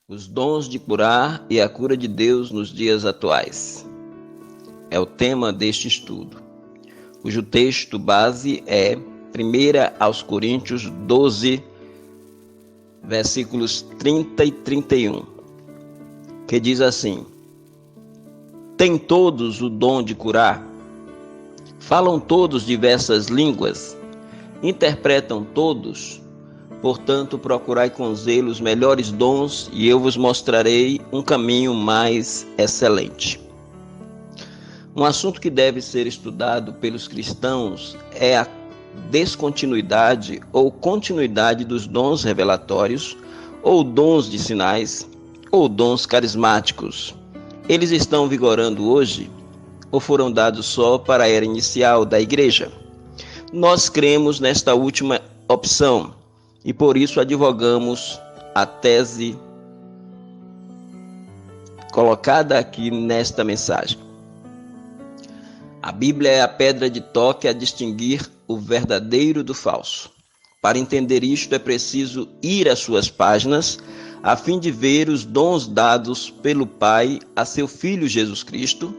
Os dons de curar e a cura de Deus nos dias atuais. É o tema deste estudo, cujo texto base é 1 aos Coríntios 12, versículos 30 e 31, que diz assim: Têm todos o dom de curar? Falam todos diversas línguas? Interpretam todos? Portanto, procurai com zelo os melhores dons, e eu vos mostrarei um caminho mais excelente. Um assunto que deve ser estudado pelos cristãos é a descontinuidade ou continuidade dos dons revelatórios, ou dons de sinais, ou dons carismáticos. Eles estão vigorando hoje ou foram dados só para a era inicial da igreja? Nós cremos nesta última opção e por isso advogamos a tese colocada aqui nesta mensagem. A Bíblia é a pedra de toque a distinguir o verdadeiro do falso. Para entender isto, é preciso ir às suas páginas, a fim de ver os dons dados pelo Pai a seu Filho Jesus Cristo,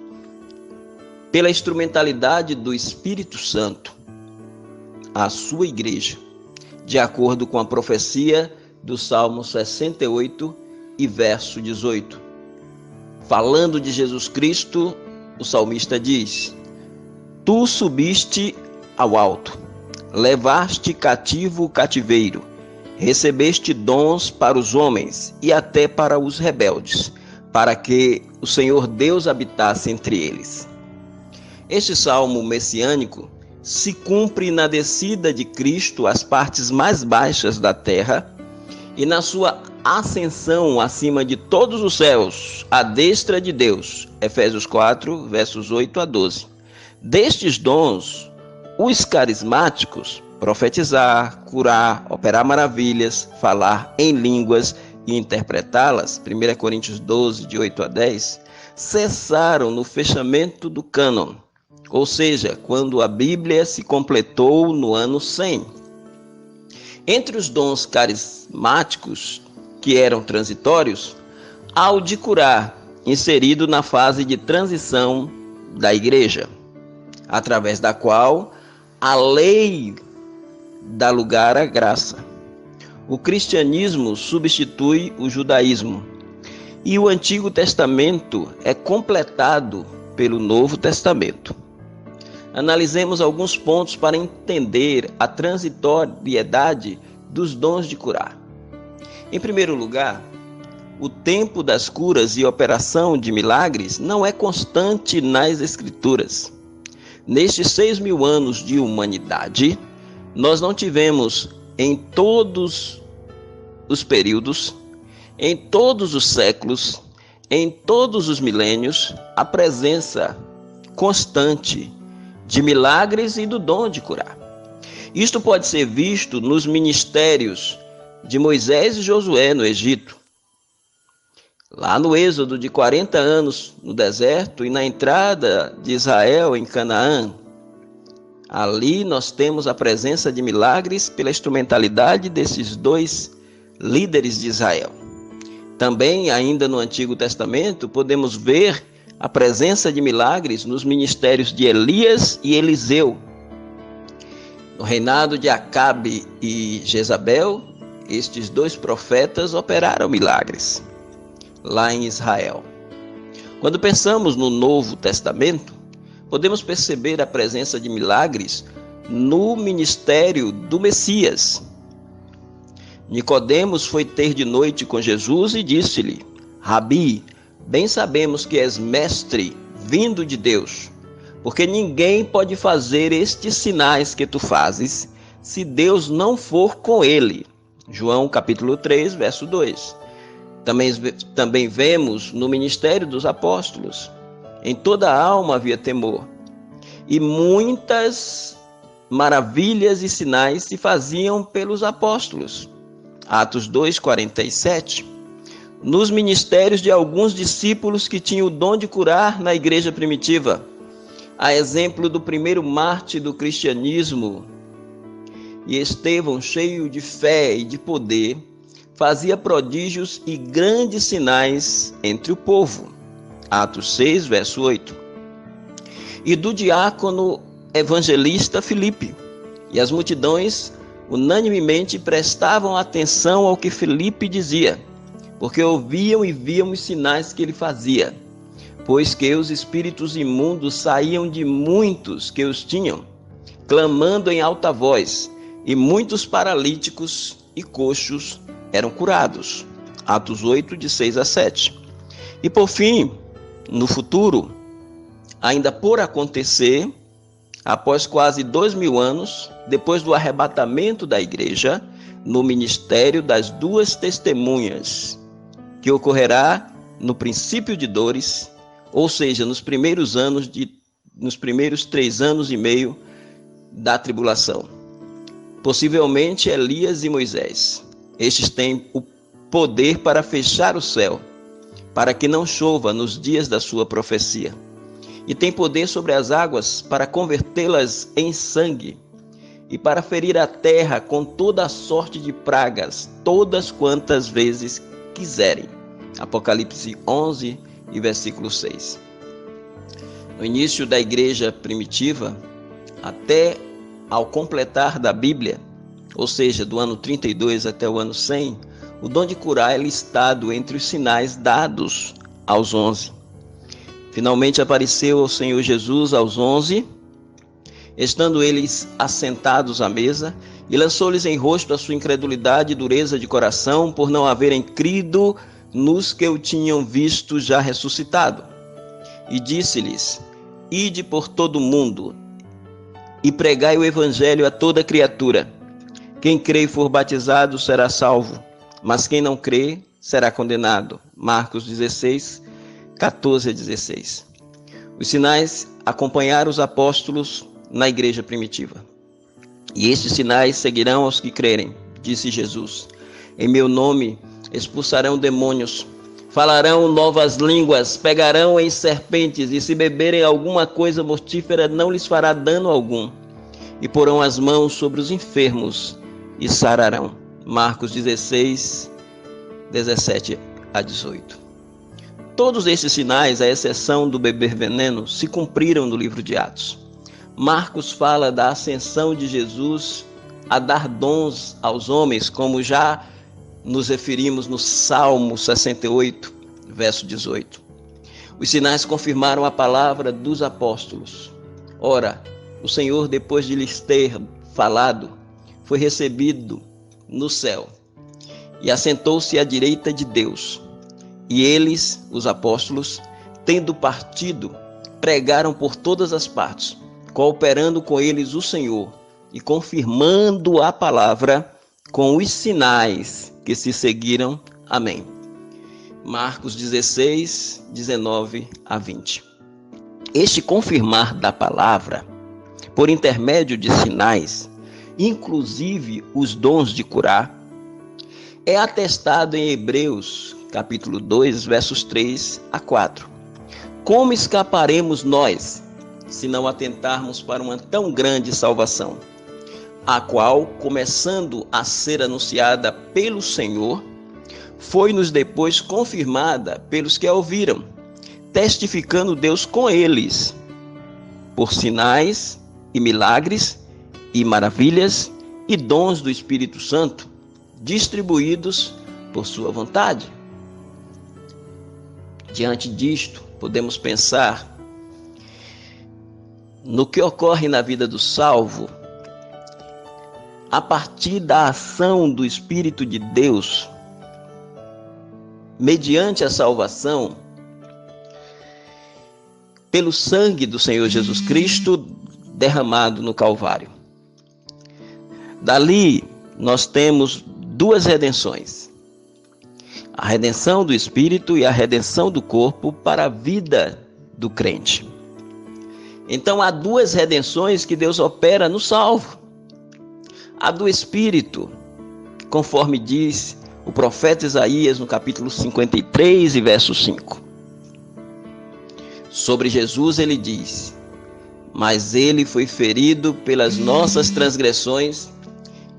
pela instrumentalidade do Espírito Santo, à sua igreja, de acordo com a profecia do Salmo 68 e verso 18. Falando de Jesus Cristo, o salmista diz: Tu subiste ao alto, levaste cativo o cativeiro, recebeste dons para os homens e até para os rebeldes, para que o Senhor Deus habitasse entre eles. Este salmo messiânico se cumpre na descida de Cristo às partes mais baixas da terra e na sua ascensão acima de todos os céus, à destra de Deus. Efésios 4, versos 8 a 12. Destes dons, os carismáticos, profetizar, curar, operar maravilhas, falar em línguas e interpretá-las, 1 Coríntios 12, de 8 a 10, cessaram no fechamento do cânon, ou seja, quando a Bíblia se completou no ano 100. Entre os dons carismáticos, que eram transitórios, há o de curar, inserido na fase de transição da igreja, através da qual a lei dá lugar à graça. O cristianismo substitui o judaísmo e o Antigo Testamento é completado pelo Novo Testamento. Analisemos alguns pontos para entender a transitoriedade dos dons de curar. Em primeiro lugar, o tempo das curas e operação de milagres não é constante nas Escrituras. Nestes 6.000 anos de humanidade, nós não tivemos em todos os períodos, em todos os séculos, em todos os milênios, a presença constante de milagres e do dom de curar. Isto pode ser visto nos ministérios de Moisés e Josué no Egito, lá no êxodo de 40 anos no deserto e na entrada de Israel em Canaã. Ali nós temos a presença de milagres pela instrumentalidade desses dois líderes de Israel. Também, ainda no Antigo Testamento, podemos ver a presença de milagres nos ministérios de Elias e Eliseu. No reinado de Acabe e Jezabel, estes dois profetas operaram milagres lá em Israel. Quando pensamos no Novo Testamento, podemos perceber a presença de milagres no ministério do Messias. Nicodemos foi ter de noite com Jesus e disse-lhe: Rabi, bem sabemos que és mestre vindo de Deus, porque ninguém pode fazer estes sinais que tu fazes se Deus não for com ele. João capítulo 3, verso 2. Também vemos no ministério dos apóstolos: em toda a alma havia temor, e muitas maravilhas e sinais se faziam pelos apóstolos. Atos 2, 47. Nos ministérios de alguns discípulos que tinham o dom de curar na igreja primitiva, a exemplo do primeiro mártir do cristianismo, e Estevão, cheio de fé e de poder, fazia prodígios e grandes sinais entre o povo. Atos 6, verso 8. E do diácono evangelista Filipe. E as multidões unanimemente prestavam atenção ao que Filipe dizia, porque ouviam e viam os sinais que ele fazia, pois que os espíritos imundos saíam de muitos que os tinham, clamando em alta voz, e muitos paralíticos e coxos eram curados. Atos 8, de 6 a 7. E por fim, no futuro, ainda por acontecer, após quase 2000 anos, depois do arrebatamento da igreja, no ministério das duas testemunhas, que ocorrerá no princípio de dores, ou seja, nos primeiros 3 anos e meio da tribulação. Possivelmente Elias e Moisés. Estes têm o poder para fechar o céu, para que não chova nos dias da sua profecia. E tem poder sobre as águas para convertê-las em sangue, e para ferir a terra com toda a sorte de pragas, todas quantas vezes quiserem. Apocalipse 11 e versículo 6. No início da igreja primitiva, até ao completar da Bíblia, ou seja, do ano 32 até o ano 100, o dom de curar é listado entre os sinais dados aos 11. Finalmente apareceu o Senhor Jesus aos 11, estando eles assentados à mesa, e lançou-lhes em rosto a sua incredulidade e dureza de coração, por não haverem crido nos que o tinham visto já ressuscitado. E disse-lhes: Ide por todo o mundo, e pregai o evangelho a toda criatura. Quem crê e for batizado será salvo, mas quem não crê será condenado. Marcos 16, 14 a 16. Os sinais acompanharam os apóstolos na igreja primitiva. E estes sinais seguirão aos que crerem, disse Jesus. Em meu nome expulsarão demônios, falarão novas línguas, pegarão em serpentes, e se beberem alguma coisa mortífera não lhes fará dano algum. E porão as mãos sobre os enfermos e sararão. Marcos 16, 17 a 18. Todos esses sinais, à exceção do beber veneno, se cumpriram no livro de Atos. Marcos fala da ascensão de Jesus a dar dons aos homens, como já nos referimos no Salmo 68, verso 18. Os sinais confirmaram a palavra dos apóstolos. Ora, o Senhor, depois de lhes ter falado, foi recebido no céu e assentou-se à direita de Deus. E eles, os apóstolos, tendo partido, pregaram por todas as partes, cooperando com eles o Senhor e confirmando a palavra com os sinais que se seguiram. Amém. Marcos 16, 19 a 20. Este confirmar da palavra, por intermédio de sinais, inclusive os dons de curar, é atestado em Hebreus, capítulo 2, versos 3 a 4. Como escaparemos nós, se não atentarmos para uma tão grande salvação, a qual, começando a ser anunciada pelo Senhor, foi-nos depois confirmada pelos que a ouviram, testificando Deus com eles, por sinais e milagres e maravilhas e dons do Espírito Santo, distribuídos por sua vontade. Diante disto, podemos pensar no que ocorre na vida do salvo a partir da ação do Espírito de Deus, mediante a salvação, pelo sangue do Senhor Jesus Cristo derramado no Calvário. Dali, nós temos duas redenções: a redenção do espírito e a redenção do corpo para a vida do crente. Então, há duas redenções que Deus opera no salvo. A do espírito, conforme diz o profeta Isaías no capítulo 53 e verso 5. Sobre Jesus ele diz: mas ele foi ferido pelas nossas transgressões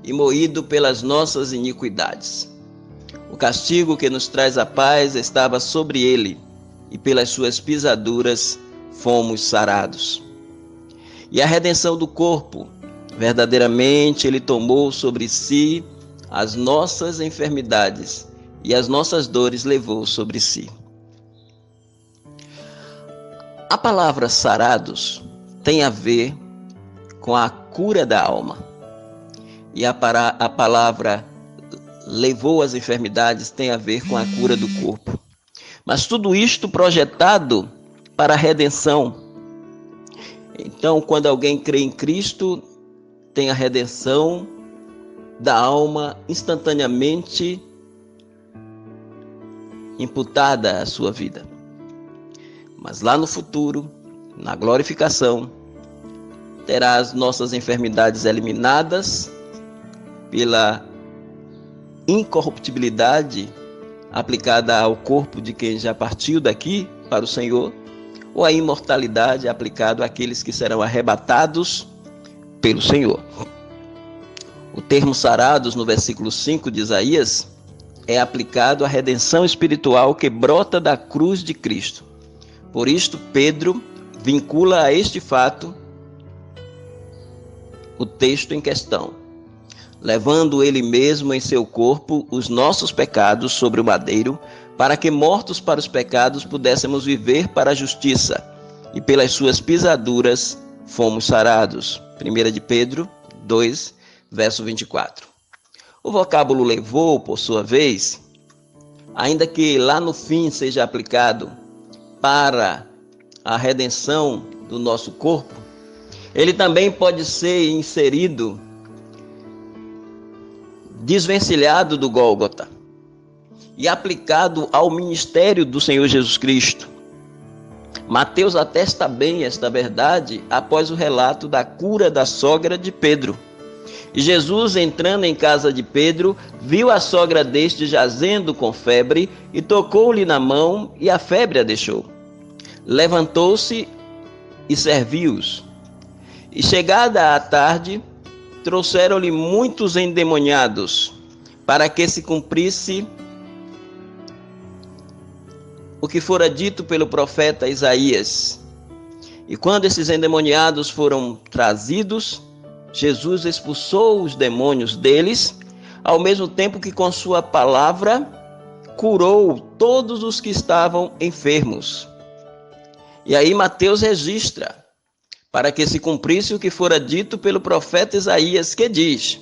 e moído pelas nossas iniquidades. O castigo que nos traz a paz estava sobre ele, e pelas suas pisaduras fomos sarados. E a redenção do corpo, verdadeiramente ele tomou sobre si as nossas enfermidades e as nossas dores levou sobre si. A palavra sarados tem a ver com a cura da alma. E a palavra levou as enfermidades tem a ver com a cura do corpo. Mas tudo isto projetado para a redenção. Então, quando alguém crê em Cristo, tem a redenção da alma instantaneamente imputada à sua vida. Mas lá no futuro, na glorificação, terá as nossas enfermidades eliminadas pela incorruptibilidade aplicada ao corpo de quem já partiu daqui para o Senhor, ou a imortalidade aplicada àqueles que serão arrebatados pelo Senhor. O termo sarados no versículo 5 de Isaías é aplicado à redenção espiritual que brota da cruz de Cristo. Por isto, Pedro vincula a este fato o texto em questão, levando ele mesmo em seu corpo os nossos pecados sobre o madeiro, para que, mortos para os pecados, pudéssemos viver para a justiça, e pelas suas pisaduras fomos sarados. 1 de Pedro 2, verso 24. O vocábulo levou, por sua vez, ainda que lá no fim seja aplicado para a redenção do nosso corpo, ele também pode ser inserido, desvencilhado do Gólgota e aplicado ao ministério do Senhor Jesus Cristo. Mateus atesta bem esta verdade após o relato da cura da sogra de Pedro. E Jesus, entrando em casa de Pedro, viu a sogra deste jazendo com febre e tocou-lhe na mão e a febre a deixou. Levantou-se e serviu-os. E chegada a tarde, trouxeram-lhe muitos endemoniados, para que se cumprisse o que fora dito pelo profeta Isaías. E quando esses endemoniados foram trazidos, Jesus expulsou os demônios deles, ao mesmo tempo que com sua palavra curou todos os que estavam enfermos. E aí Mateus registra, para que se cumprisse o que fora dito pelo profeta Isaías, que diz: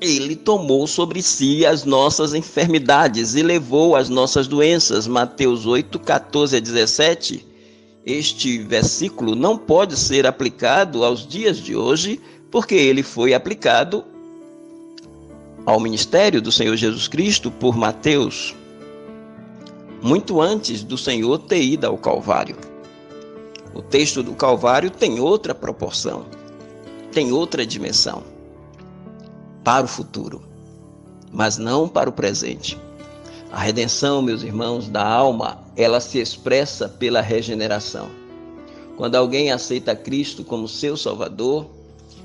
Ele tomou sobre si as nossas enfermidades e levou as nossas doenças. Mateus 8, 14 a 17. Este versículo não pode ser aplicado aos dias de hoje, porque ele foi aplicado ao ministério do Senhor Jesus Cristo por Mateus, muito antes do Senhor ter ido ao Calvário. O texto do Calvário tem outra proporção, tem outra dimensão para o futuro, mas não para o presente. A redenção, meus irmãos, da alma, ela se expressa pela regeneração. Quando alguém aceita Cristo como seu Salvador,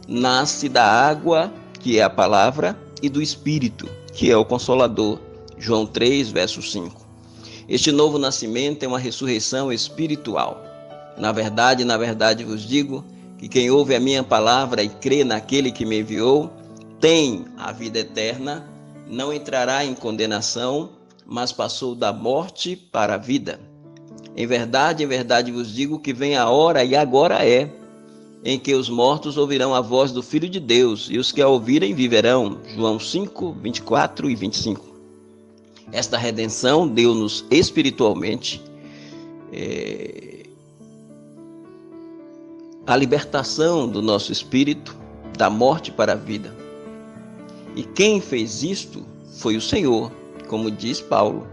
nasce da água, que é a palavra, e do Espírito, que é o Consolador. João 3, verso 5. Este novo nascimento é uma ressurreição espiritual. Na verdade vos digo que quem ouve a minha palavra e crê naquele que me enviou, tem a vida eterna, não entrará em condenação, mas passou da morte para a vida. Em verdade vos digo que vem a hora, e agora é, em que os mortos ouvirão a voz do Filho de Deus, e os que a ouvirem viverão. João 5, 24 e 25. Esta redenção deu-nos espiritualmente a libertação do nosso espírito da morte para a vida. E quem fez isto foi o Senhor, como diz Paulo.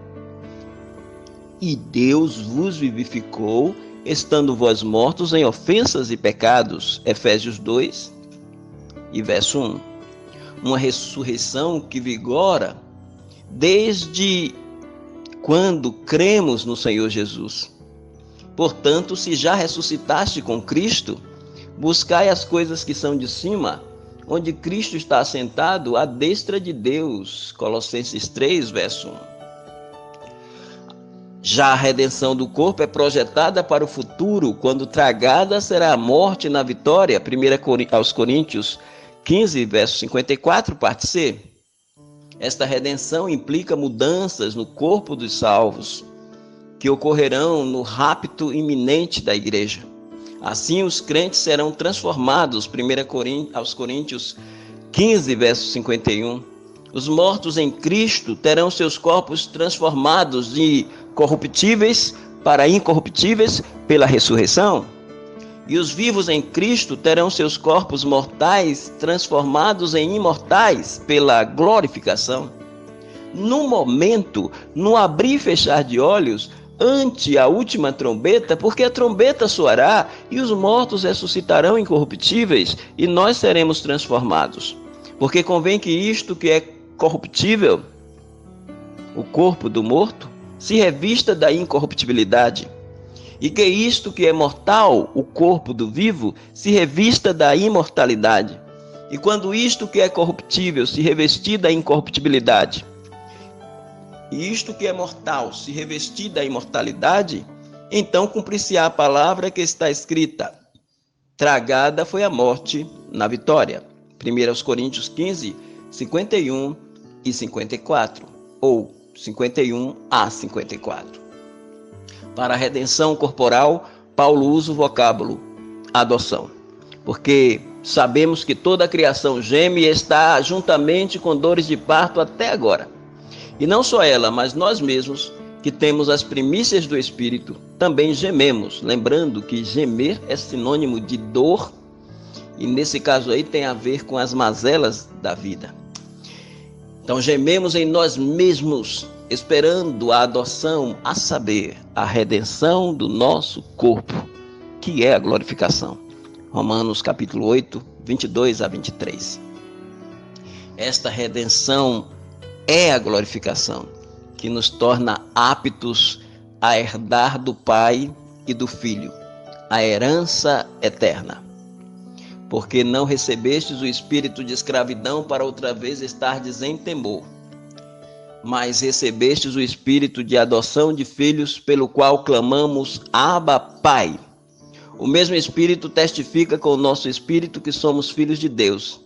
E Deus vos vivificou, estando vós mortos em ofensas e pecados. Efésios 2 e verso 1. Uma ressurreição que vigora desde quando cremos no Senhor Jesus. Portanto, se já ressuscitaste com Cristo, buscai as coisas que são de cima, onde Cristo está assentado à destra de Deus. Colossenses 3, verso 1. Já a redenção do corpo é projetada para o futuro, quando tragada será a morte na vitória. 1 aos Coríntios 15, verso 54, parte C. Esta redenção implica mudanças no corpo dos salvos, que ocorrerão no rapto iminente da igreja. Assim, os crentes serão transformados. 1 aos Coríntios 15, verso 51. Os mortos em Cristo terão seus corpos transformados de corruptíveis para incorruptíveis pela ressurreição. E os vivos em Cristo terão seus corpos mortais transformados em imortais pela glorificação. No momento, no abrir e fechar de olhos, ante a última trombeta, porque a trombeta soará e os mortos ressuscitarão incorruptíveis e nós seremos transformados. Porque convém que isto que é corruptível, o corpo do morto, se revista da incorruptibilidade, e que isto que é mortal, o corpo do vivo, se revista da imortalidade. E quando isto que é corruptível se revestir da incorruptibilidade, e isto que é mortal se revestir da imortalidade, então cumprir-se-á a palavra que está escrita: tragada foi a morte na vitória. 1 Coríntios 15, 51 e 54, ou 51 a 54. Para a redenção corporal, Paulo usa o vocábulo adoção, porque sabemos que toda a criação geme e está juntamente com dores de parto até agora. E não só ela, mas nós mesmos, que temos as primícias do Espírito, também gememos, lembrando que gemer é sinônimo de dor, e nesse caso aí tem a ver com as mazelas da vida. Então gememos em nós mesmos, esperando a adoção, a saber, a redenção do nosso corpo, que é a glorificação. Romanos capítulo 8, 22 a 23. Esta redenção é a glorificação, que nos torna aptos a herdar do Pai e do Filho a herança eterna. Porque não recebestes o espírito de escravidão para outra vez estardes em temor, mas recebestes o espírito de adoção de filhos, pelo qual clamamos: Abba, Pai. O mesmo Espírito testifica com o nosso espírito que somos filhos de Deus.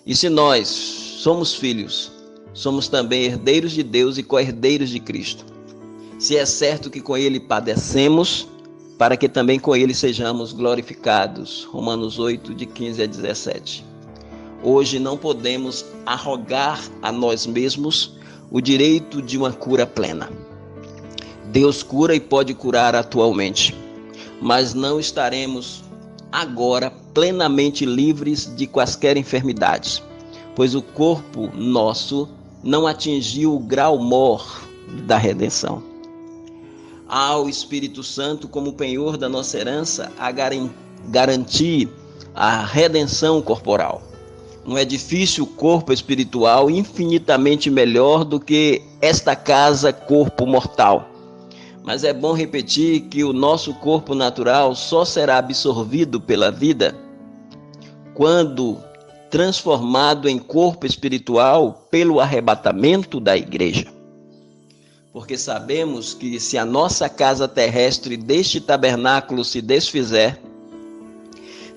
E se nós somos filhos, somos também herdeiros de Deus e co-herdeiros de Cristo. Se é certo que com ele padecemos, para que também com ele sejamos glorificados. Romanos 8, de 15 a 17. Hoje não podemos arrogar a nós mesmos o direito de uma cura plena. Deus cura e pode curar atualmente, mas não estaremos agora plenamente livres de quaisquer enfermidades, pois o corpo nosso não atingiu o grau mor da redenção. Há o Espírito Santo como penhor da nossa herança a garantir a redenção corporal. Um edifício corpo espiritual infinitamente melhor do que esta casa corpo mortal. Mas é bom repetir que o nosso corpo natural só será absorvido pela vida quando transformado em corpo espiritual pelo arrebatamento da igreja. Porque sabemos que se a nossa casa terrestre deste tabernáculo se desfizer,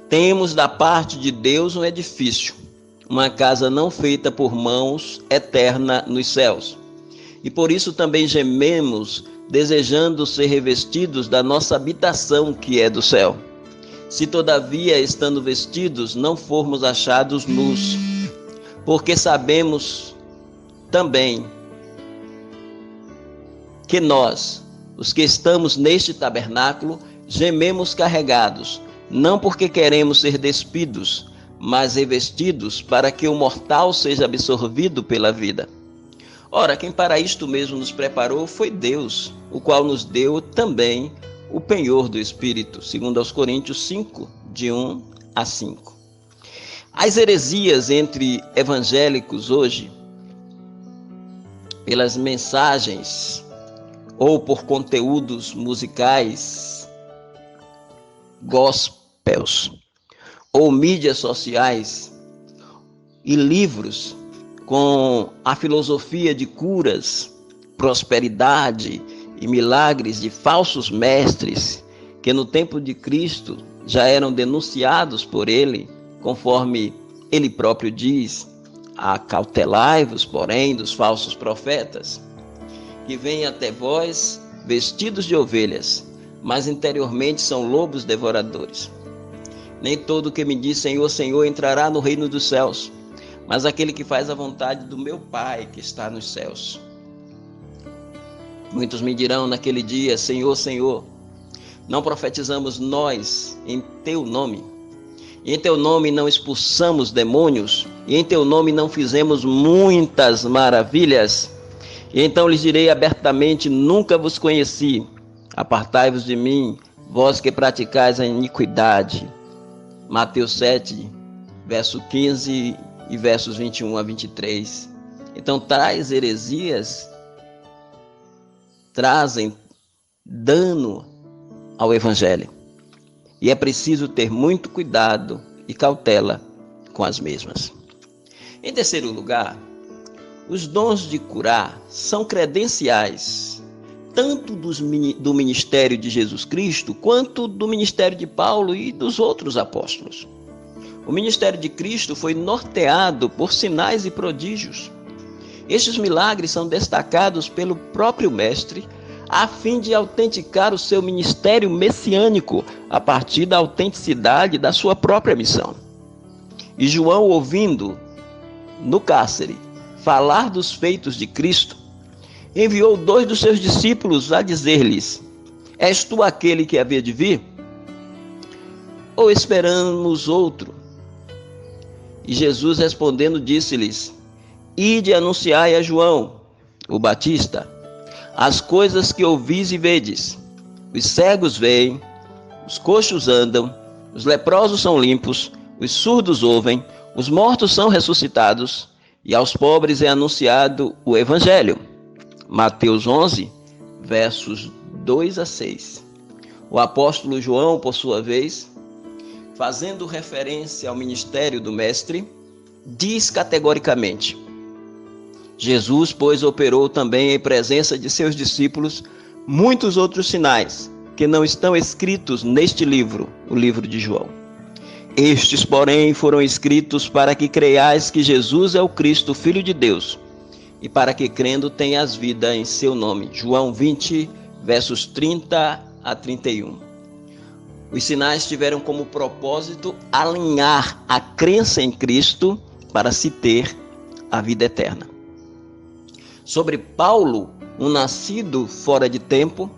temos da parte de Deus um edifício, uma casa não feita por mãos, eterna nos céus. E por isso também gememos, desejando ser revestidos da nossa habitação que é do céu. Se todavia, estando vestidos, não formos achados nus, porque sabemos também que nós, os que estamos neste tabernáculo, gememos carregados, não porque queremos ser despidos, mas revestidos para que o mortal seja absorvido pela vida. Ora, quem para isto mesmo nos preparou foi Deus, o qual nos deu também o penhor do Espírito, segundo aos Coríntios 5, de 1 a 5. As heresias entre evangélicos hoje, pelas mensagens ou por conteúdos musicais, gospels, ou mídias sociais, e livros com a filosofia de curas, prosperidade e milagres de falsos mestres que no tempo de Cristo já eram denunciados por ele, conforme ele próprio diz: acautelai-vos, porém, dos falsos profetas, que vêm até vós vestidos de ovelhas, mas interiormente são lobos devoradores. Nem todo que me diz Senhor, Senhor entrará no reino dos céus, mas aquele que faz a vontade do meu Pai que está nos céus. Muitos me dirão naquele dia: Senhor, Senhor, não profetizamos nós em teu nome? E em teu nome não expulsamos demônios? E em teu nome não fizemos muitas maravilhas? E então lhes direi abertamente: nunca vos conheci. Apartai-vos de mim, vós que praticais a iniquidade. Mateus 7, verso 15 e versos 21 a 23. Então, tais heresias trazem dano ao Evangelho. E é preciso ter muito cuidado e cautela com as mesmas. Em terceiro lugar, os dons de curar são credenciais tanto do ministério de Jesus Cristo quanto do ministério de Paulo e dos outros apóstolos. O ministério de Cristo foi norteado por sinais e prodígios. Estes milagres são destacados pelo próprio Mestre a fim de autenticar o seu ministério messiânico a partir da autenticidade da sua própria missão. E João, ouvindo no cárcere falar dos feitos de Cristo, enviou 2 dos seus discípulos a dizer-lhes: és tu aquele que havia de vir? Ou esperamos outro? E Jesus respondendo disse-lhes: ide anunciai a João, o Batista, as coisas que ouvis e vedes. Os cegos veem, os coxos andam, os leprosos são limpos, os surdos ouvem, os mortos são ressuscitados, e aos pobres é anunciado o Evangelho. Mateus 11, versos 2 a 6. O apóstolo João, por sua vez, fazendo referência ao ministério do Mestre, diz categoricamente: Jesus, pois, operou também em presença de seus discípulos muitos outros sinais, que não estão escritos neste livro, o livro de João. Estes, porém, foram escritos para que creiais que Jesus é o Cristo, Filho de Deus, e para que, crendo, tenhas vida em seu nome. João 20, versos 30 a 31. Os sinais tiveram como propósito alinhar a crença em Cristo para se ter a vida eterna. Sobre Paulo, um nascido fora de tempo,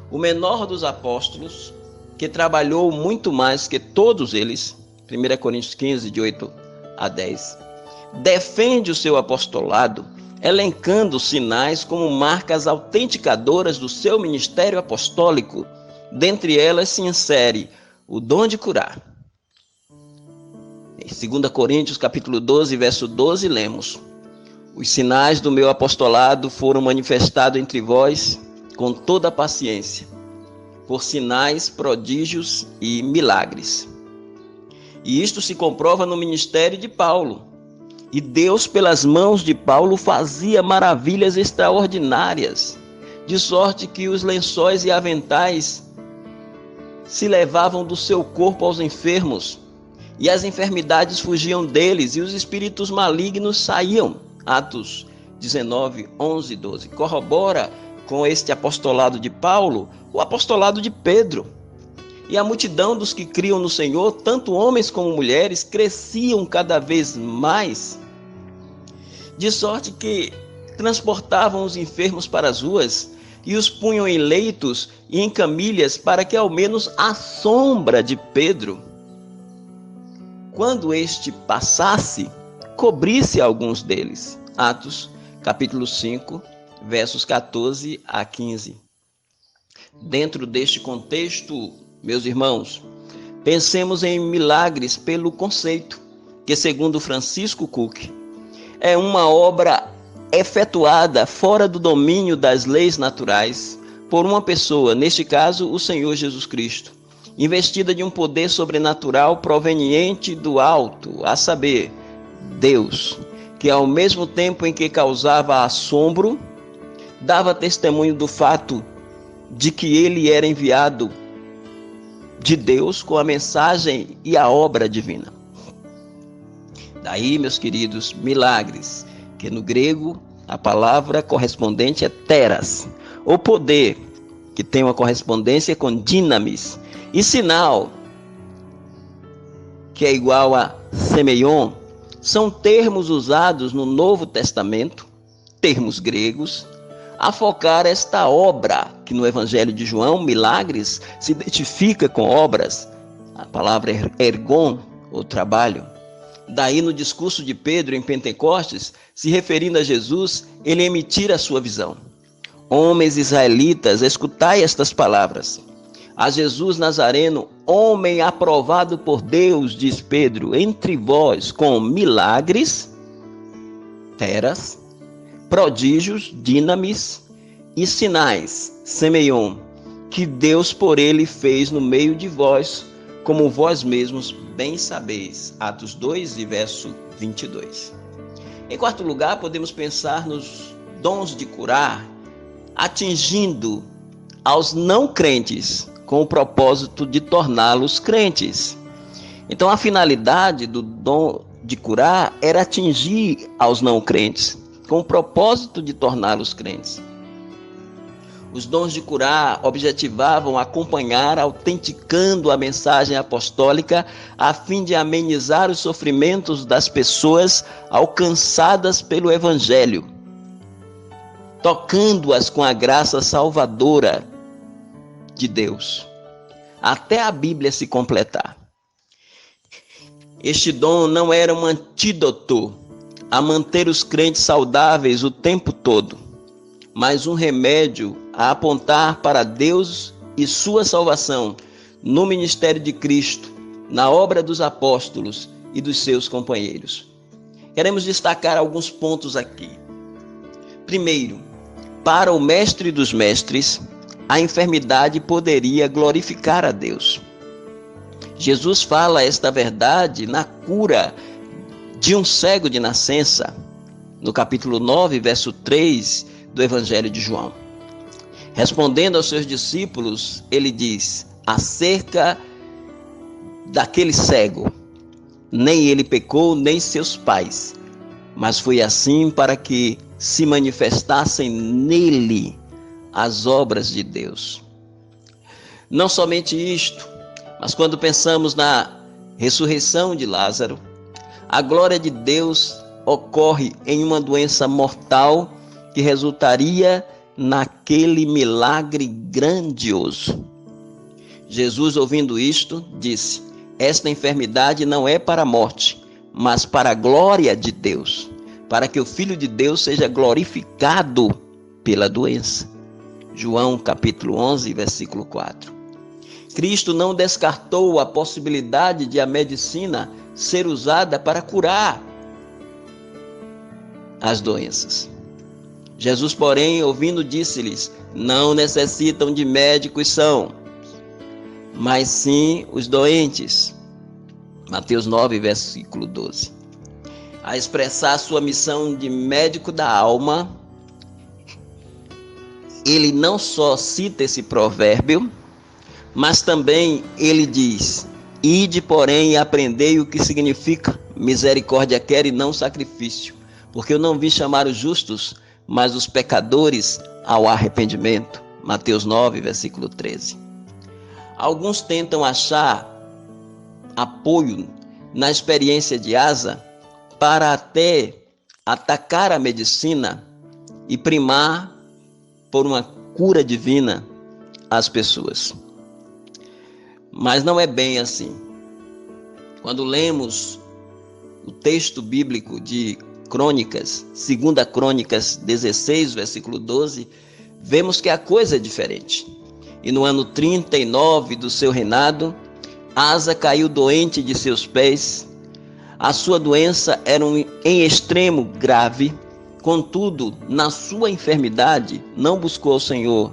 o menor dos apóstolos, que trabalhou muito mais que todos eles, 1 Coríntios 15, de 8 a 10, defende o seu apostolado, elencando sinais como marcas autenticadoras do seu ministério apostólico. Dentre elas se insere o dom de curar. Em 2 Coríntios capítulo 12, verso 12, lemos: os sinais do meu apostolado foram manifestados entre vós com toda a paciência, por sinais, prodígios e milagres. E isto se comprova no ministério de Paulo. E Deus, pelas mãos de Paulo, fazia maravilhas extraordinárias, de sorte que os lençóis e aventais se levavam do seu corpo aos enfermos, e as enfermidades fugiam deles, e os espíritos malignos saíam. Atos 19, 11 e 12. Corrobora com este apostolado de Paulo o apostolado de Pedro. E a multidão dos que criam no Senhor, tanto homens como mulheres, cresciam cada vez mais, de sorte que transportavam os enfermos para as ruas e os punham em leitos e em camilhas, para que ao menos a sombra de Pedro, quando este passasse, cobrisse alguns deles. Atos capítulo 5, versos 14 a 15. Dentro deste contexto, meus irmãos, pensemos em milagres pelo conceito, que segundo Francisco Cook, é uma obra efetuada fora do domínio das leis naturais por uma pessoa, neste caso o Senhor Jesus Cristo, investida de um poder sobrenatural proveniente do alto, a saber, Deus, que ao mesmo tempo em que causava assombro, dava testemunho do fato de que ele era enviado de Deus com a mensagem e a obra divina. Daí, meus queridos, milagres, que no grego a palavra correspondente é teras, ou poder, que tem uma correspondência com dinamis, e sinal, que é igual a semeion, são termos usados no Novo Testamento, termos gregos, a focar esta obra, que no Evangelho de João, milagres, se identifica com obras, a palavra ergon, ou trabalho. Daí no discurso de Pedro em Pentecostes, se referindo a Jesus, ele emitir a sua visão. Homens israelitas, escutai estas palavras. A Jesus Nazareno, homem aprovado por Deus, diz Pedro, entre vós com milagres, teras, prodígios, dinamis, e sinais, semeion, que Deus por ele fez no meio de vós, como vós mesmos bem sabeis. Atos 2 e verso 22. Em quarto lugar, podemos pensar nos dons de curar, atingindo aos não crentes, com o propósito de torná-los crentes. Então, a finalidade do dom de curar era atingir aos não crentes, com o propósito de torná-los crentes. Os dons de curar objetivavam acompanhar, autenticando a mensagem apostólica, a fim de amenizar os sofrimentos das pessoas alcançadas pelo Evangelho, tocando-as com a graça salvadora de Deus, até a Bíblia se completar. Este dom não era um antídoto a manter os crentes saudáveis o tempo todo, mas um remédio a apontar para Deus e sua salvação no ministério de Cristo, na obra dos apóstolos e dos seus companheiros. Queremos destacar alguns pontos aqui. Primeiro, para o mestre dos mestres, a enfermidade poderia glorificar a Deus. Jesus fala esta verdade na cura de um cego de nascença, no capítulo 9, verso 3 do Evangelho de João. Respondendo aos seus discípulos, ele diz, acerca daquele cego, nem ele pecou, nem seus pais, mas foi assim para que se manifestassem nele as obras de Deus. Não somente isto, mas quando pensamos na ressurreição de Lázaro, a glória de Deus ocorre em uma doença mortal que resultaria naquele milagre grandioso. Jesus, ouvindo isto, disse, esta enfermidade não é para a morte, mas para a glória de Deus, para que o Filho de Deus seja glorificado pela doença. João capítulo 11, versículo 4. Cristo não descartou a possibilidade de a medicina ser usada para curar as doenças. Jesus, porém, ouvindo, disse-lhes, não necessitam de médicos são, mas sim os doentes. Mateus 9, versículo 12. A expressar sua missão de médico da alma, ele não só cita esse provérbio, mas também ele diz, ide, porém, e aprendei o que significa misericórdia quero e não sacrifício, porque eu não vim chamar os justos, mas os pecadores ao arrependimento. Mateus 9, versículo 13. Alguns tentam achar apoio na experiência de Asa para até atacar a medicina e primar por uma cura divina as pessoas. Mas não é bem assim. Quando lemos o texto bíblico de Crônicas, 2 Crônicas 16, versículo 12, vemos que a coisa é diferente. E no ano 39 do seu reinado, Asa caiu doente de seus pés. A sua doença era em extremo grave. Contudo, na sua enfermidade, não buscou ao Senhor,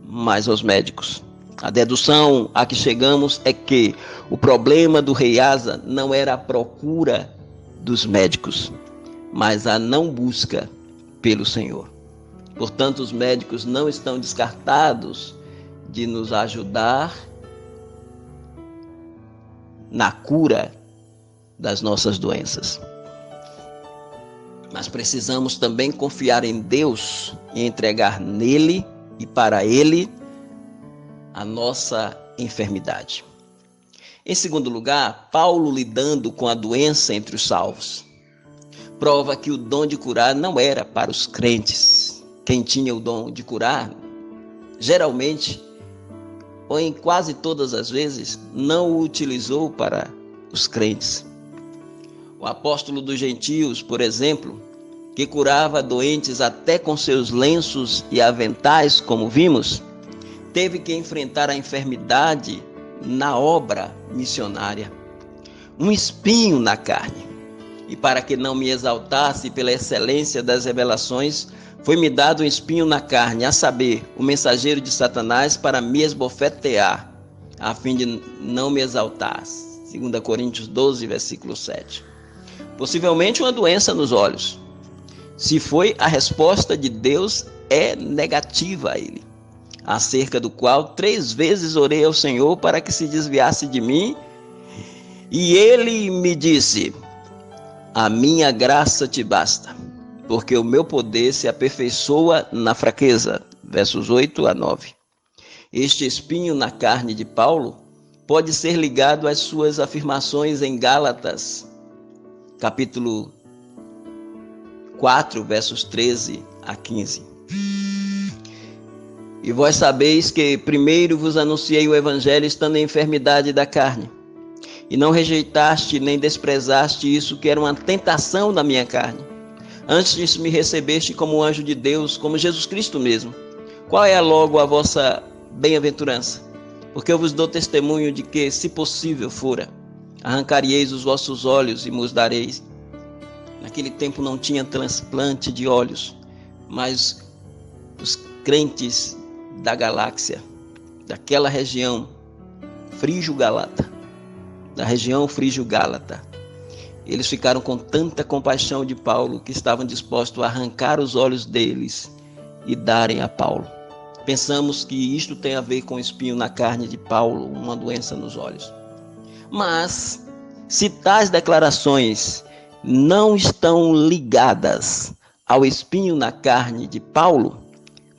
mas aos médicos. A dedução a que chegamos é que o problema do rei Asa não era a procura dos médicos, mas a não busca pelo Senhor. Portanto, os médicos não estão descartados de nos ajudar na cura das nossas doenças. Mas precisamos também confiar em Deus e entregar nele e para ele a nossa enfermidade. Em segundo lugar, Paulo lidando com a doença entre os salvos, prova que o dom de curar não era para os crentes. Quem tinha o dom de curar, geralmente, ou em quase todas as vezes, não o utilizou para os crentes. O apóstolo dos gentios, por exemplo, que curava doentes até com seus lenços e aventais, como vimos, teve que enfrentar a enfermidade na obra missionária. Um espinho na carne. E para que não me exaltasse pela excelência das revelações, foi-me dado um espinho na carne, a saber, o mensageiro de Satanás para me esbofetear, a fim de não me exaltar. 2 Coríntios 12, versículo 7. Possivelmente uma doença nos olhos. Se foi, a resposta de Deus é negativa a ele, acerca do qual 3 vezes orei ao Senhor para que se desviasse de mim, e ele me disse: a minha graça te basta, porque o meu poder se aperfeiçoa na fraqueza. Versos 8 a 9. Este espinho na carne de Paulo pode ser ligado às suas afirmações em Gálatas, capítulo 4, versos 13 a 15. E vós sabeis que primeiro vos anunciei o evangelho estando em enfermidade da carne, e não rejeitaste nem desprezaste isso que era uma tentação da minha carne. Antes me recebeste como anjo de Deus, como Jesus Cristo mesmo. Qual é logo a vossa bem-aventurança? Porque eu vos dou testemunho de que, se possível fora, arrancaríeis os vossos olhos e vos dareis. Naquele tempo não tinha transplante de olhos, mas os crentes da galáxia, daquela região frígio-gálata, da região frígio-gálata, eles ficaram com tanta compaixão de Paulo que estavam dispostos a arrancar os olhos deles e darem a Paulo. Pensamos que isto tem a ver com o espinho na carne de Paulo, uma doença nos olhos. Mas, se tais declarações não estão ligadas ao espinho na carne de Paulo,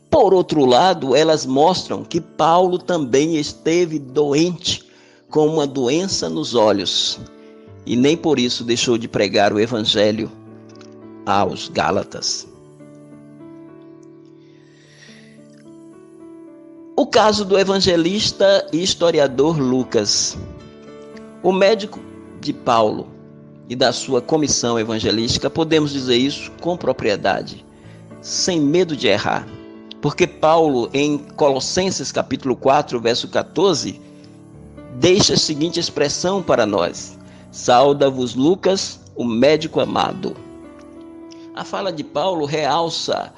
por outro lado, elas mostram que Paulo também esteve doente com uma doença nos olhos e nem por isso deixou de pregar o evangelho aos Gálatas. O caso do evangelista e historiador Lucas. O médico de Paulo e da sua comissão evangelística, podemos dizer isso com propriedade, sem medo de errar. Porque Paulo, em Colossenses capítulo 4, verso 14, deixa a seguinte expressão para nós: sauda-vos Lucas, o médico amado. A fala de Paulo realça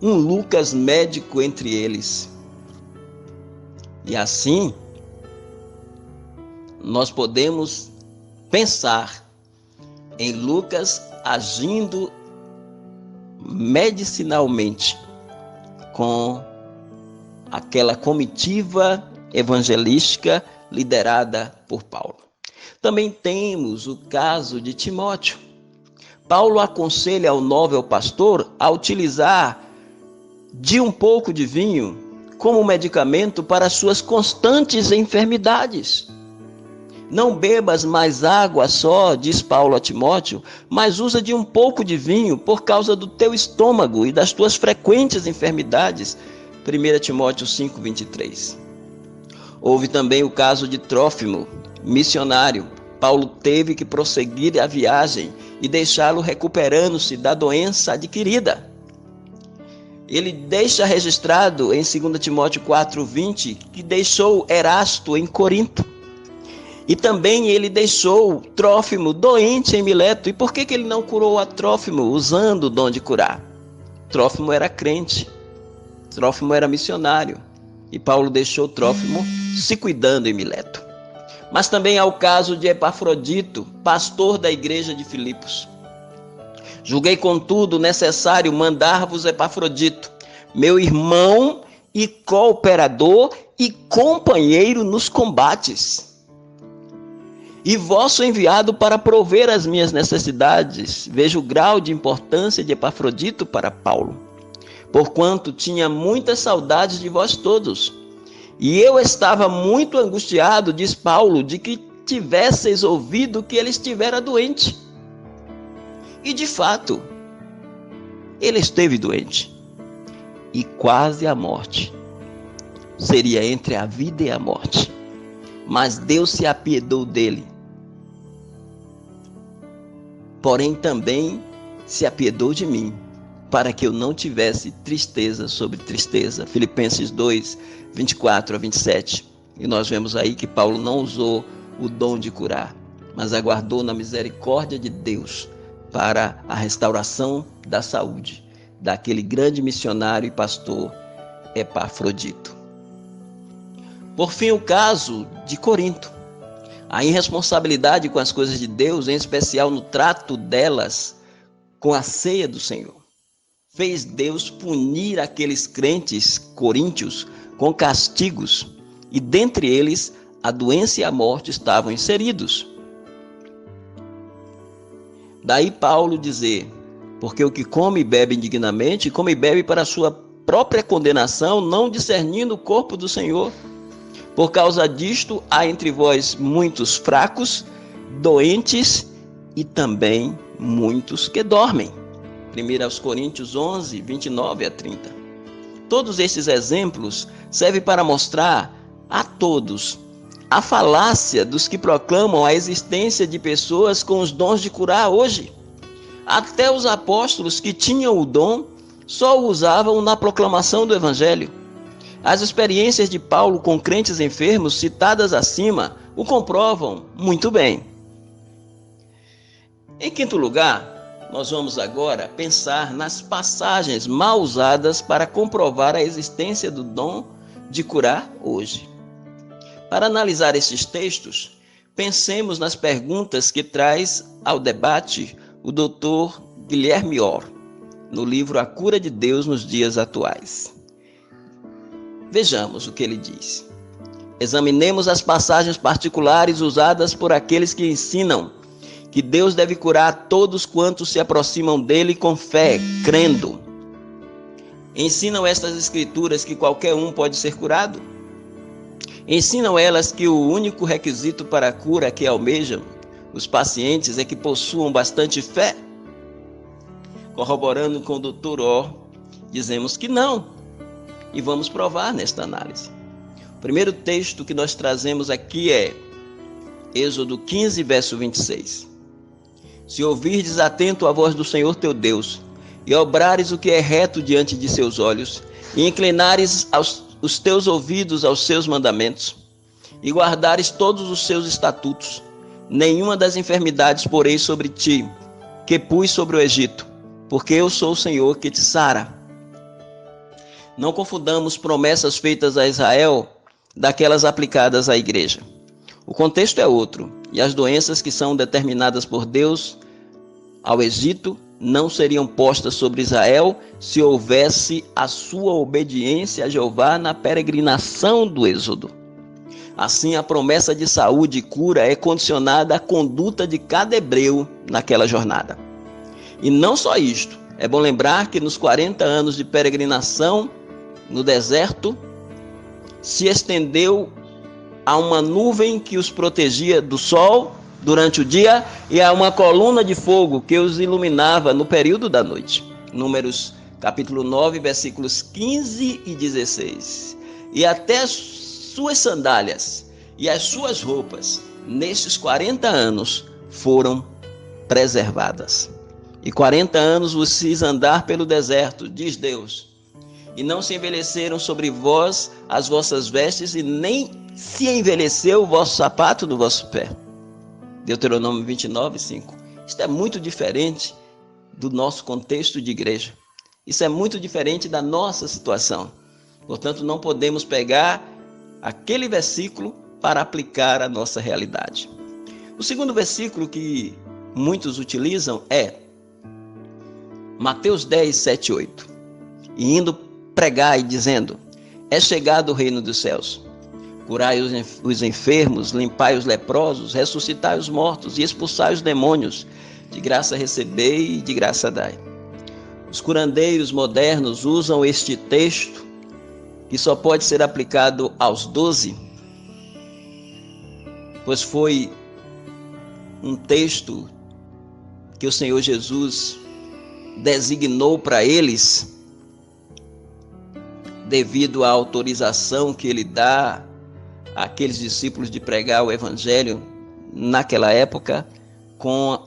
um Lucas médico entre eles. E assim, nós podemos pensar em Lucas agindo medicinalmente com aquela comitiva evangelística liderada por Paulo. Também temos o caso de Timóteo. Paulo aconselha ao novo pastor a utilizar de um pouco de vinho como medicamento para suas constantes enfermidades. Não bebas mais água só, diz Paulo a Timóteo, mas usa de um pouco de vinho por causa do teu estômago e das tuas frequentes enfermidades. 1 Timóteo 5:23. Houve também o caso de Trófimo, missionário. Paulo teve que prosseguir a viagem e deixá-lo recuperando-se da doença adquirida. Ele deixa registrado em 2 Timóteo 4:20 que deixou Erasto em Corinto. E também ele deixou Trófimo doente em Mileto. E por que ele não curou a Trófimo usando o dom de curar? Trófimo era crente. Trófimo era missionário. E Paulo deixou Trófimo se cuidando em Mileto. mas também ao caso de Epafrodito, pastor da igreja de Filipos. Julguei, contudo, necessário mandar-vos Epafrodito, meu irmão e cooperador e companheiro nos combates, e vosso enviado para prover as minhas necessidades. Veja o grau de importância de Epafrodito para Paulo, porquanto tinha muitas saudades de vós todos, e eu estava muito angustiado, diz Paulo, de que tivesseis ouvido que ele estivera doente. E de fato, ele esteve doente, e quase à morte. Seria entre a vida e a morte. Mas Deus se apiedou dele. Porém, também se apiedou de mim, para que eu não tivesse tristeza sobre tristeza. Filipenses 2, 24 a 27. E nós vemos aí que Paulo não usou o dom de curar, mas aguardou na misericórdia de Deus para a restauração da saúde daquele grande missionário e pastor Epafrodito. Por fim, o caso de Corinto. A irresponsabilidade com as coisas de Deus, em especial no trato delas com a ceia do Senhor, fez Deus punir aqueles crentes coríntios com castigos, e dentre eles a doença e a morte estavam inseridos. Daí Paulo dizer: porque o que come e bebe indignamente, come e bebe para a sua própria condenação, não discernindo o corpo do Senhor. Por causa disto, há entre vós muitos fracos, doentes e também muitos que dormem. 1 Coríntios 11, 29 a 30. Todos esses exemplos servem para mostrar a todos a falácia dos que proclamam a existência de pessoas com os dons de curar hoje. Até os apóstolos que tinham o dom só o usavam na proclamação do Evangelho. As experiências de Paulo com crentes enfermos citadas acima o comprovam muito bem. Em quinto lugar, nós vamos agora pensar nas passagens mal usadas para comprovar a existência do dom de curar hoje. Para analisar esses textos, pensemos nas perguntas que traz ao debate o Dr. Guilherme Orr, no livro A Cura de Deus nos Dias Atuais. Vejamos o que ele diz. Examinemos as passagens particulares usadas por aqueles que ensinam que Deus deve curar todos quantos se aproximam dele com fé, crendo. Ensinam estas escrituras que qualquer um pode ser curado? Ensinam elas que o único requisito para a cura que almejam os pacientes é que possuam bastante fé? Corroborando com o Dr. Orr, dizemos que não. E vamos provar nesta análise. O primeiro texto que nós trazemos aqui é Êxodo 15, verso 26. Se ouvirdes atento a voz do Senhor teu Deus, e obrares o que é reto diante de seus olhos, e inclinares os teus ouvidos aos seus mandamentos, e guardares todos os seus estatutos, nenhuma das enfermidades porei sobre ti, que pus sobre o Egito, porque eu sou o Senhor que te sara. Não confundamos promessas feitas a Israel daquelas aplicadas à igreja. O contexto é outro, e as doenças que são determinadas por Deus ao Egito não seriam postas sobre Israel se houvesse a sua obediência a Jeová na peregrinação do Êxodo. Assim, a promessa de saúde e cura é condicionada à conduta de cada hebreu naquela jornada. E não só isto, é bom lembrar que nos 40 anos de peregrinação no deserto, se estendeu a uma nuvem que os protegia do sol durante o dia e a uma coluna de fogo que os iluminava no período da noite. Números capítulo 9, versículos 15 e 16. E até as suas sandálias e as suas roupas, nestes 40 anos, foram preservadas. E 40 anos vos fiz andar pelo deserto, diz Deus, e não se envelheceram sobre vós as vossas vestes, e nem se envelheceu o vosso sapato no vosso pé. Deuteronômio 29, 5. Isto é muito diferente do nosso contexto de igreja. Isso é muito diferente da nossa situação. Portanto, não podemos pegar aquele versículo para aplicar a nossa realidade. O segundo versículo que muitos utilizam é Mateus 10, 7, 8. E indo pregai, dizendo: é chegado o reino dos céus. Curai os enfermos, limpai os leprosos, ressuscitai os mortos e expulsai os demônios. De graça recebei e de graça dai. Os curandeiros modernos usam este texto, que só pode ser aplicado aos 12, pois foi um texto que o Senhor Jesus designou para eles, devido à autorização que ele dá àqueles discípulos de pregar o evangelho naquela época, com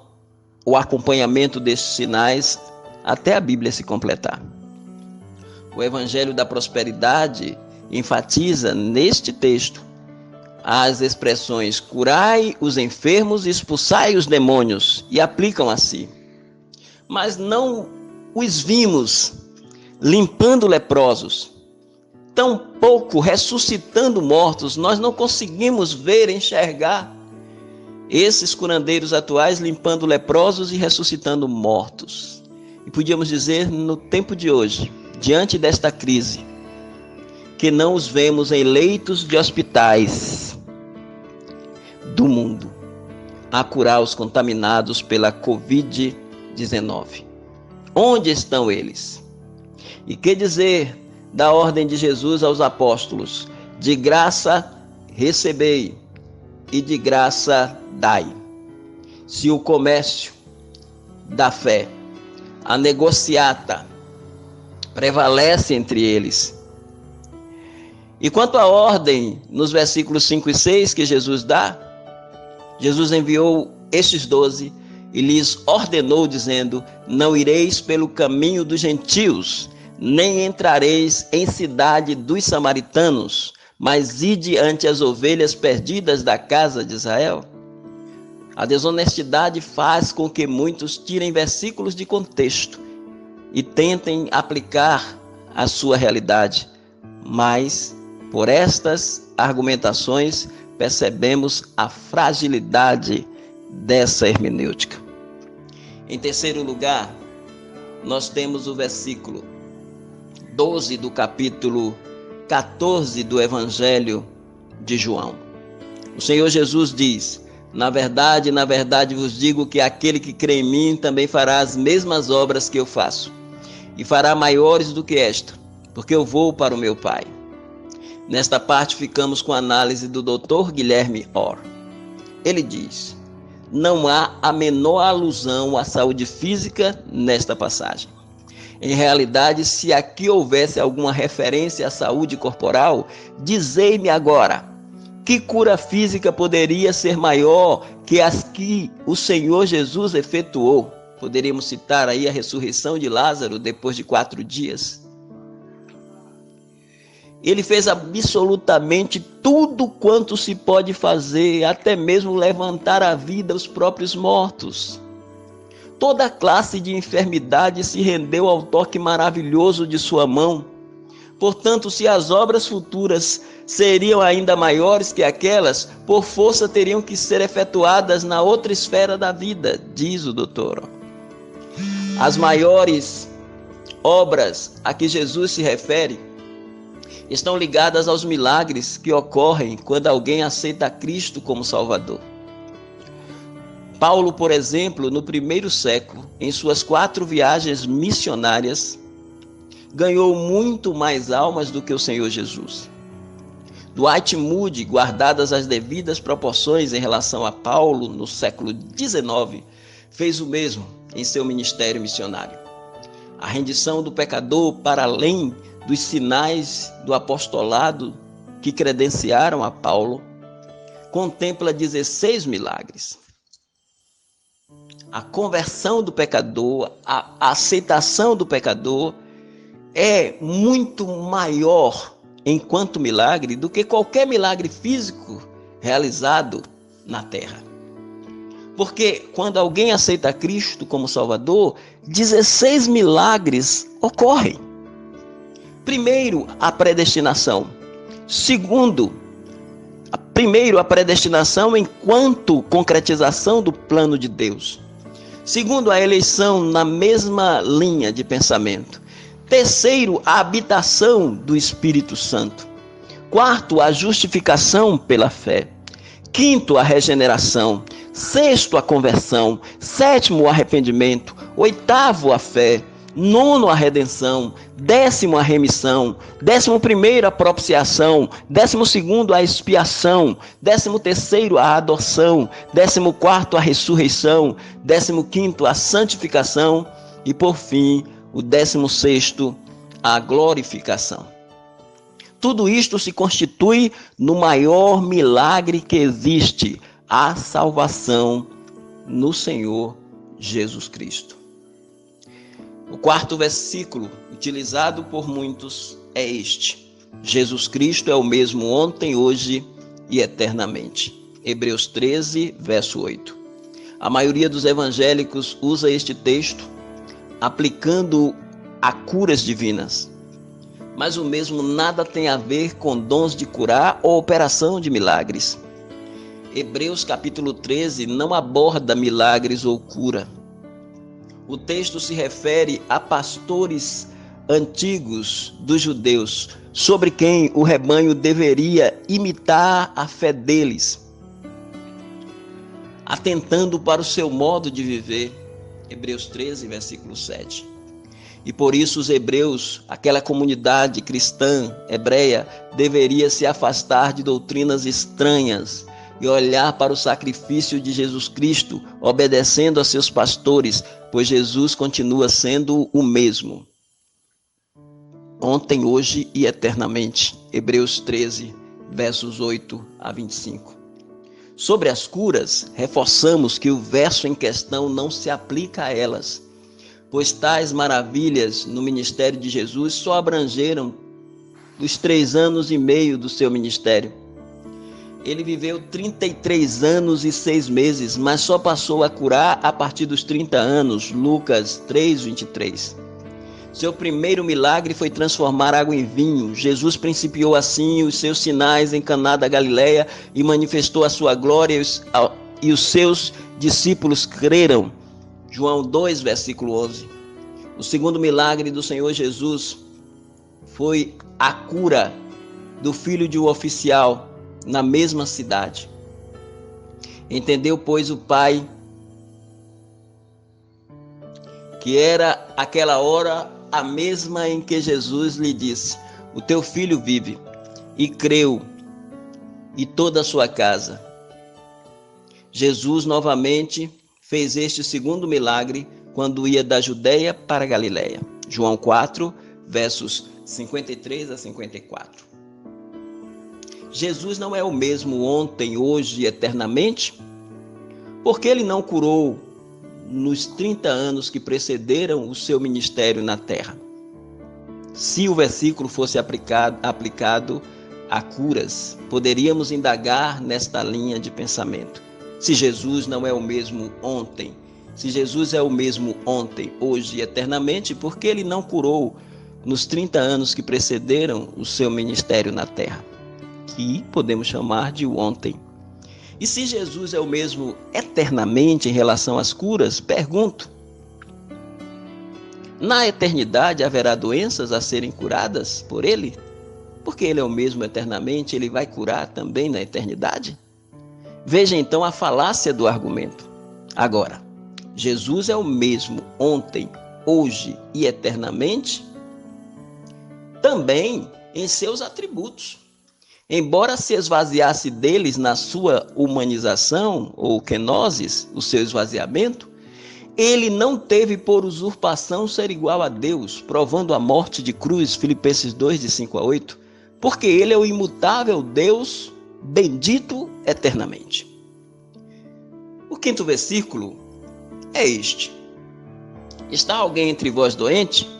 o acompanhamento desses sinais até a Bíblia se completar. O evangelho da prosperidade enfatiza neste texto as expressões curai os enfermos e expulsai os demônios, e aplicam a si. Mas não os vimos limpando leprosos, tampouco ressuscitando mortos. Nós não conseguimos ver, enxergar esses curandeiros atuais limpando leprosos e ressuscitando mortos. E podíamos dizer, no tempo de hoje, diante desta crise, que não os vemos em leitos de hospitais do mundo a curar os contaminados pela Covid-19. Onde estão eles? E que dizer da ordem de Jesus aos apóstolos? De graça recebei e de graça dai. Se o comércio da fé, a negociata, prevalece entre eles. E quanto à ordem, nos versículos 5 e 6 que Jesus dá, Jesus enviou estes 12 e lhes ordenou, dizendo: não ireis pelo caminho dos gentios, nem entrareis em cidade dos samaritanos, mas ide ante as ovelhas perdidas da casa de Israel. A desonestidade faz com que muitos tirem versículos de contexto e tentem aplicar a sua realidade, mas por estas argumentações percebemos a fragilidade dessa hermenêutica. Em terceiro lugar, nós temos o versículo 12 do capítulo 14 do Evangelho de João. O Senhor Jesus diz: na verdade vos digo que aquele que crê em mim também fará as mesmas obras que eu faço, e fará maiores do que esta, porque eu vou para o meu Pai. Nesta parte ficamos com a análise do Dr. Guilherme Orr. Ele diz: não há a menor alusão à saúde física nesta passagem. Em realidade, se aqui houvesse alguma referência à saúde corporal, dizei-me agora, que cura física poderia ser maior que as que o Senhor Jesus efetuou? Poderíamos citar aí a ressurreição de Lázaro depois de 4 dias. Ele fez absolutamente tudo quanto se pode fazer, até mesmo levantar à vida os próprios mortos. Toda classe de enfermidade se rendeu ao toque maravilhoso de sua mão. Portanto, se as obras futuras seriam ainda maiores que aquelas, por força teriam que ser efetuadas na outra esfera da vida, diz o doutor. As maiores obras a que Jesus se refere estão ligadas aos milagres que ocorrem quando alguém aceita Cristo como Salvador. Paulo, por exemplo, no primeiro século, em suas 4 viagens missionárias, ganhou muito mais almas do que o Senhor Jesus. Dwight Moody, guardadas as devidas proporções em relação a Paulo no século XIX, fez o mesmo em seu ministério missionário. A rendição do pecador para além dos sinais do apostolado que credenciaram a Paulo, contempla 16 milagres. A conversão do pecador, a aceitação do pecador é muito maior enquanto milagre do que qualquer milagre físico realizado na terra. Porque quando alguém aceita Cristo como Salvador, 16 milagres ocorrem. Primeiro, a predestinação. Segundo, Primeiro, a predestinação enquanto concretização do plano de Deus. Segundo, a eleição na mesma linha de pensamento. Terceiro, a habitação do Espírito Santo. Quarto, a justificação pela fé. Quinto, a regeneração. Sexto, a conversão. Sétimo, o arrependimento. Oitavo, a fé. Nono, a redenção. Décimo, a remissão. 11º, a propiciação. 12º, a expiação. 13º, a adoção. 14º, a ressurreição. 15º, a santificação. E por fim, o 16º, a glorificação. Tudo isto se constitui no maior milagre que existe, a salvação no Senhor Jesus Cristo. O quarto versículo, utilizado por muitos, é este: Jesus Cristo é o mesmo ontem, hoje e eternamente. Hebreus 13, verso 8. A maioria dos evangélicos usa este texto aplicando a curas divinas. Mas o mesmo nada tem a ver com dons de curar ou operação de milagres. Hebreus capítulo 13 não aborda milagres ou cura. O texto se refere a pastores antigos dos judeus, sobre quem o rebanho deveria imitar a fé deles, atentando para o seu modo de viver. Hebreus 13, versículo 7. E por isso os hebreus, aquela comunidade cristã hebreia, deveria se afastar de doutrinas estranhas e olhar para o sacrifício de Jesus Cristo, obedecendo a seus pastores, pois Jesus continua sendo o mesmo, ontem, hoje e eternamente. Hebreus 13, versos 8 a 25. Sobre as curas, reforçamos que o verso em questão não se aplica a elas, pois tais maravilhas no ministério de Jesus só abrangeram os 3 anos e meio do seu ministério. Ele viveu 33 anos e 6 meses, mas só passou a curar a partir dos 30 anos. Lucas 3, 23. Seu primeiro milagre foi transformar água em vinho. Jesus principiou assim os seus sinais em Caná da Galileia e manifestou a sua glória, e os seus discípulos creram. João 2, versículo 11. O segundo milagre do Senhor Jesus foi a cura do filho de um oficial na mesma cidade. Entendeu, pois, o pai que era aquela hora a mesma em que Jesus lhe disse: o teu filho vive. E creu, e toda a sua casa. Jesus novamente fez este segundo milagre quando ia da Judeia para a Galileia. João 4, versos 53 a 54. Jesus não é o mesmo ontem, hoje e eternamente? Porque ele não curou nos 30 anos que precederam o seu ministério na terra? Se o versículo fosse aplicado a curas, poderíamos indagar nesta linha de pensamento. Se Jesus não é o mesmo ontem, se Jesus é o mesmo ontem, hoje e eternamente, por que ele não curou nos 30 anos que precederam o seu ministério na terra? Que podemos chamar de ontem. E se Jesus é o mesmo eternamente em relação às curas, pergunto: na eternidade haverá doenças a serem curadas por ele? Porque ele é o mesmo eternamente, ele vai curar também na eternidade? Veja então a falácia do argumento. Agora, Jesus é o mesmo ontem, hoje e eternamente? Também em seus atributos. Embora se esvaziasse deles na sua humanização, ou kenosis, o seu esvaziamento, ele não teve por usurpação ser igual a Deus, provando a morte de cruz, Filipenses 2, de 5 a 8, porque ele é o imutável Deus, bendito eternamente. O quinto versículo é este: está alguém entre vós doente?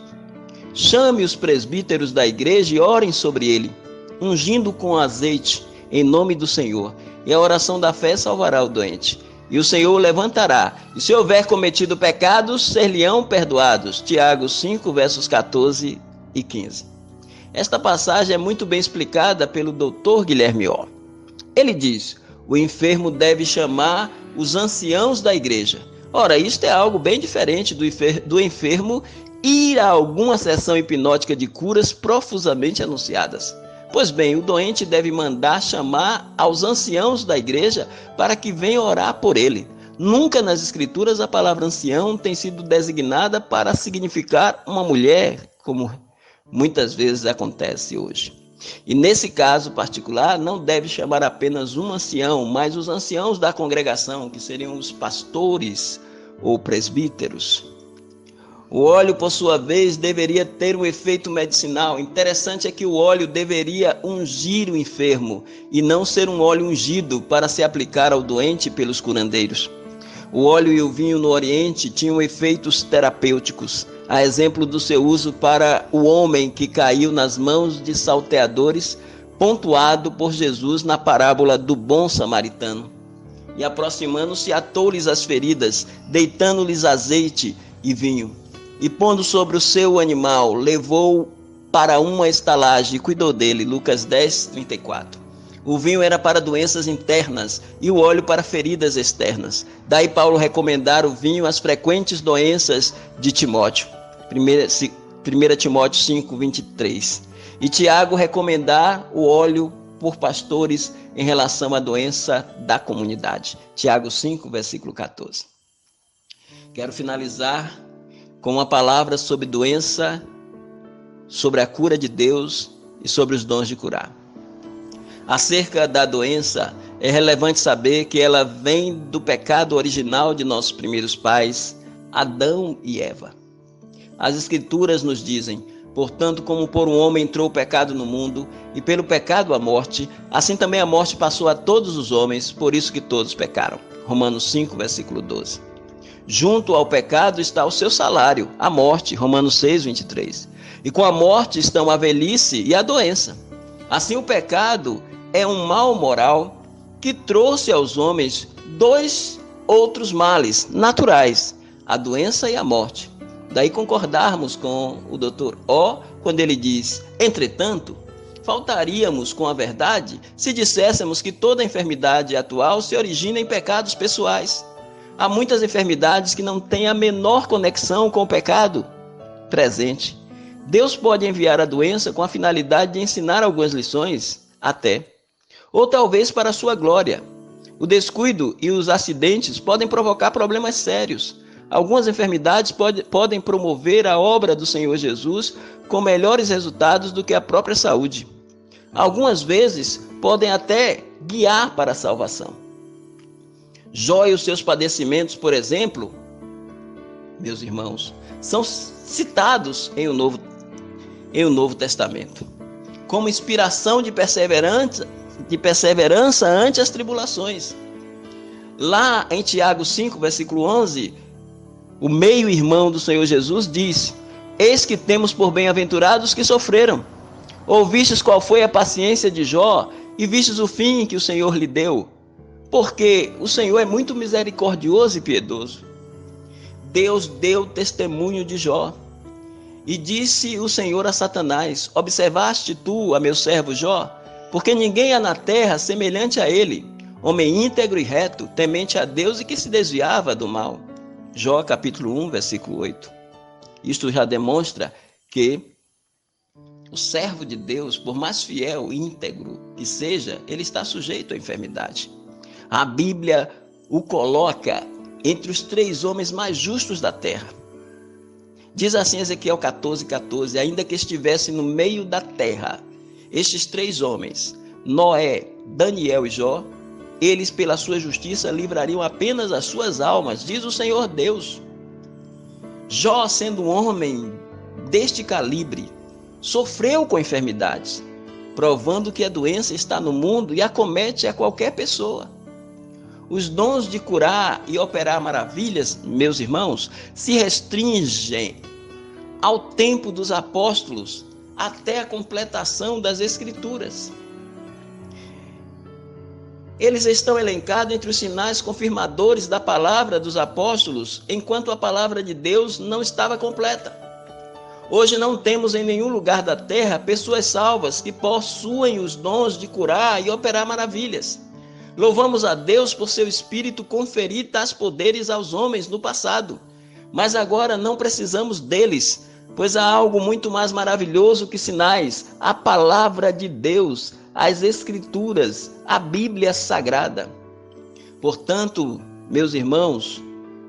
Chame os presbíteros da igreja e orem sobre ele, ungindo com azeite em nome do Senhor, e a oração da fé salvará o doente. E o Senhor o levantará, e se houver cometido pecados, ser-lhe-ão perdoados. Tiago 5, versos 14 e 15. Esta passagem é muito bem explicada pelo Dr. Guilherme O. Ele diz: o enfermo deve chamar os anciãos da igreja. Ora, isto é algo bem diferente do enfermo ir a alguma sessão hipnótica de curas profusamente anunciadas. Pois bem, o doente deve mandar chamar aos anciãos da igreja para que venham orar por ele. Nunca nas escrituras a palavra ancião tem sido designada para significar uma mulher, como muitas vezes acontece hoje. E nesse caso particular, não deve chamar apenas um ancião, mas os anciãos da congregação, que seriam os pastores ou presbíteros. O óleo, por sua vez, deveria ter um efeito medicinal. Interessante é que o óleo deveria ungir o enfermo e não ser um óleo ungido para se aplicar ao doente pelos curandeiros. O óleo e o vinho no Oriente tinham efeitos terapêuticos, a exemplo do seu uso para o homem que caiu nas mãos de salteadores, pontuado por Jesus na parábola do bom samaritano. E aproximando-se, atou-lhes as feridas, deitando-lhes azeite e vinho. E pondo sobre o seu animal, levou para uma estalagem e cuidou dele. Lucas 10, 34. O vinho era para doenças internas e o óleo para feridas externas. Daí Paulo recomendar o vinho às frequentes doenças de Timóteo. 1 Timóteo 5, 23. E Tiago recomendar o óleo por pastores em relação à doença da comunidade. Tiago 5, versículo 14. Quero finalizar com uma palavra sobre doença, sobre a cura de Deus e sobre os dons de curar. Acerca da doença, é relevante saber que ela vem do pecado original de nossos primeiros pais, Adão e Eva. As Escrituras nos dizem: portanto, como por um homem entrou o pecado no mundo, e pelo pecado a morte, assim também a morte passou a todos os homens, por isso que todos pecaram. Romanos 5, versículo 12. Junto ao pecado está o seu salário, a morte. Romanos 6, 23. E com a morte estão a velhice e a doença. Assim, o pecado é um mal moral que trouxe aos homens dois outros males naturais, a doença e a morte. Daí concordarmos com o Dr. O quando ele diz: entretanto, faltaríamos com a verdade se disséssemos que toda enfermidade atual se origina em pecados pessoais. Há muitas enfermidades que não têm a menor conexão com o pecado presente. Deus pode enviar a doença com a finalidade de ensinar algumas lições, até, ou talvez para a sua glória. O descuido e os acidentes podem provocar problemas sérios. Algumas enfermidades podem promover a obra do Senhor Jesus com melhores resultados do que a própria saúde. Algumas vezes podem até guiar para a salvação. Jó e os seus padecimentos, por exemplo, meus irmãos, são citados em o Novo Testamento como inspiração de perseverança ante as tribulações. Lá em Tiago 5, versículo 11, o meio-irmão do Senhor Jesus diz: eis que temos por bem-aventurados que sofreram. Ouvistes qual foi a paciência de Jó e vistes o fim que o Senhor lhe deu. Porque o Senhor é muito misericordioso e piedoso. Deus deu testemunho de Jó. E disse o Senhor a Satanás: observaste tu a meu servo Jó? Porque ninguém há na terra semelhante a ele, homem íntegro e reto, temente a Deus e que se desviava do mal. Jó capítulo 1, versículo 8. Isto já demonstra que o servo de Deus, por mais fiel e íntegro que seja, ele está sujeito à enfermidade. A Bíblia o coloca entre os 3 homens mais justos da terra. Diz assim Ezequiel 14, 14, ainda que estivesse no meio da terra, estes 3 homens, Noé, Daniel e Jó, eles pela sua justiça livrariam apenas as suas almas, diz o Senhor Deus. Jó, sendo um homem deste calibre, sofreu com enfermidades, provando que a doença está no mundo e acomete a qualquer pessoa. Os dons de curar e operar maravilhas, meus irmãos, se restringem ao tempo dos apóstolos até a completação das Escrituras. Eles estão elencados entre os sinais confirmadores da palavra dos apóstolos, enquanto a palavra de Deus não estava completa. Hoje não temos em nenhum lugar da terra pessoas salvas que possuem os dons de curar e operar maravilhas. Louvamos a Deus por seu Espírito conferir tais poderes aos homens no passado, mas agora não precisamos deles, pois há algo muito mais maravilhoso que sinais: a palavra de Deus, as Escrituras, a Bíblia Sagrada. Portanto, meus irmãos,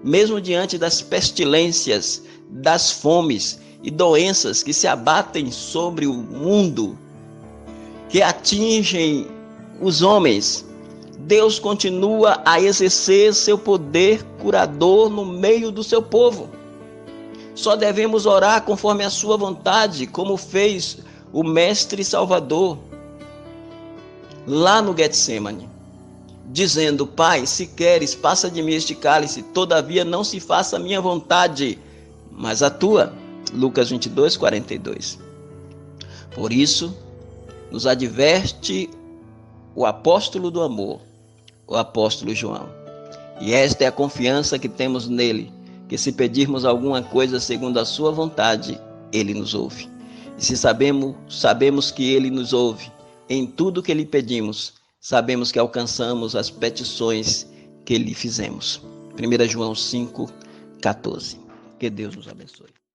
mesmo diante das pestilências, das fomes e doenças que se abatem sobre o mundo, que atingem os homens, Deus continua a exercer seu poder curador no meio do seu povo. Só devemos orar conforme a sua vontade, como fez o Mestre Salvador lá no Getsemane, dizendo: Pai, se queres, passa de mim este cálice, todavia não se faça a minha vontade, mas a tua. Lucas 22, 42. Por isso, nos adverte o apóstolo do amor, o apóstolo João. E esta é a confiança que temos nele, que se pedirmos alguma coisa segundo a sua vontade, ele nos ouve. E se sabemos que ele nos ouve em tudo que lhe pedimos, sabemos que alcançamos as petições que lhe fizemos. 1 João 5, 14. Que Deus nos abençoe.